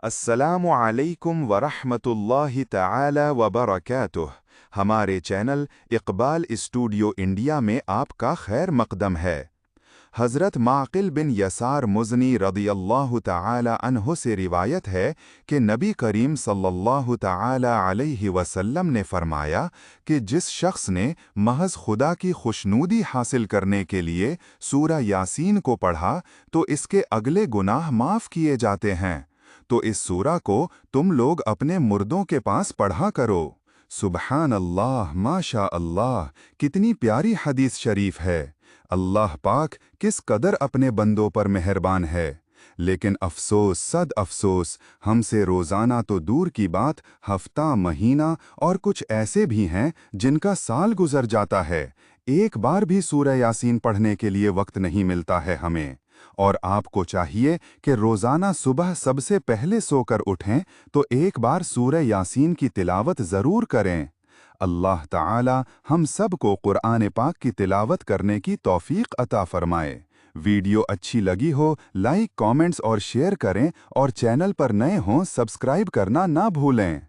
السلام علیکم ورحمۃ اللہ تعالی وبرکاتہ۔ ہمارے چینل اقبال اسٹوڈیو انڈیا میں آپ کا خیر مقدم ہے۔ حضرت معقل بن یسار مزنی رضی اللہ تعالی عنہ سے روایت ہے کہ نبی کریم صلی اللہ تعالی علیہ وسلم نے فرمایا کہ جس شخص نے محض خدا کی خوشنودی حاصل کرنے کے لیے سورہ یاسین کو پڑھا تو اس کے اگلے گناہ معاف کیے جاتے ہیں۔ تو اس سورہ کو تم لوگ اپنے مردوں کے پاس پڑھا کرو۔ سبحان اللہ، ماشاء اللہ، کتنی پیاری حدیث شریف ہے۔ اللہ پاک کس قدر اپنے بندوں پر مہربان ہے، لیکن افسوس صد افسوس، ہم سے روزانہ تو دور کی بات ہفتہ، مہینہ اور کچھ ایسے بھی ہیں جن کا سال گزر جاتا ہے، ایک بار بھی سورہ یاسین پڑھنے کے لیے وقت نہیں ملتا ہے ہمیں۔ اور آپ کو چاہیے کہ روزانہ صبح سب سے پہلے سو کر اٹھیں تو ایک بار سورہ یاسین کی تلاوت ضرور کریں۔ اللہ تعالی ہم سب کو قرآن پاک کی تلاوت کرنے کی توفیق عطا فرمائے۔ ویڈیو اچھی لگی ہو لائک، کامنٹس اور شیئر کریں، اور چینل پر نئے ہوں سبسکرائب کرنا نہ بھولیں۔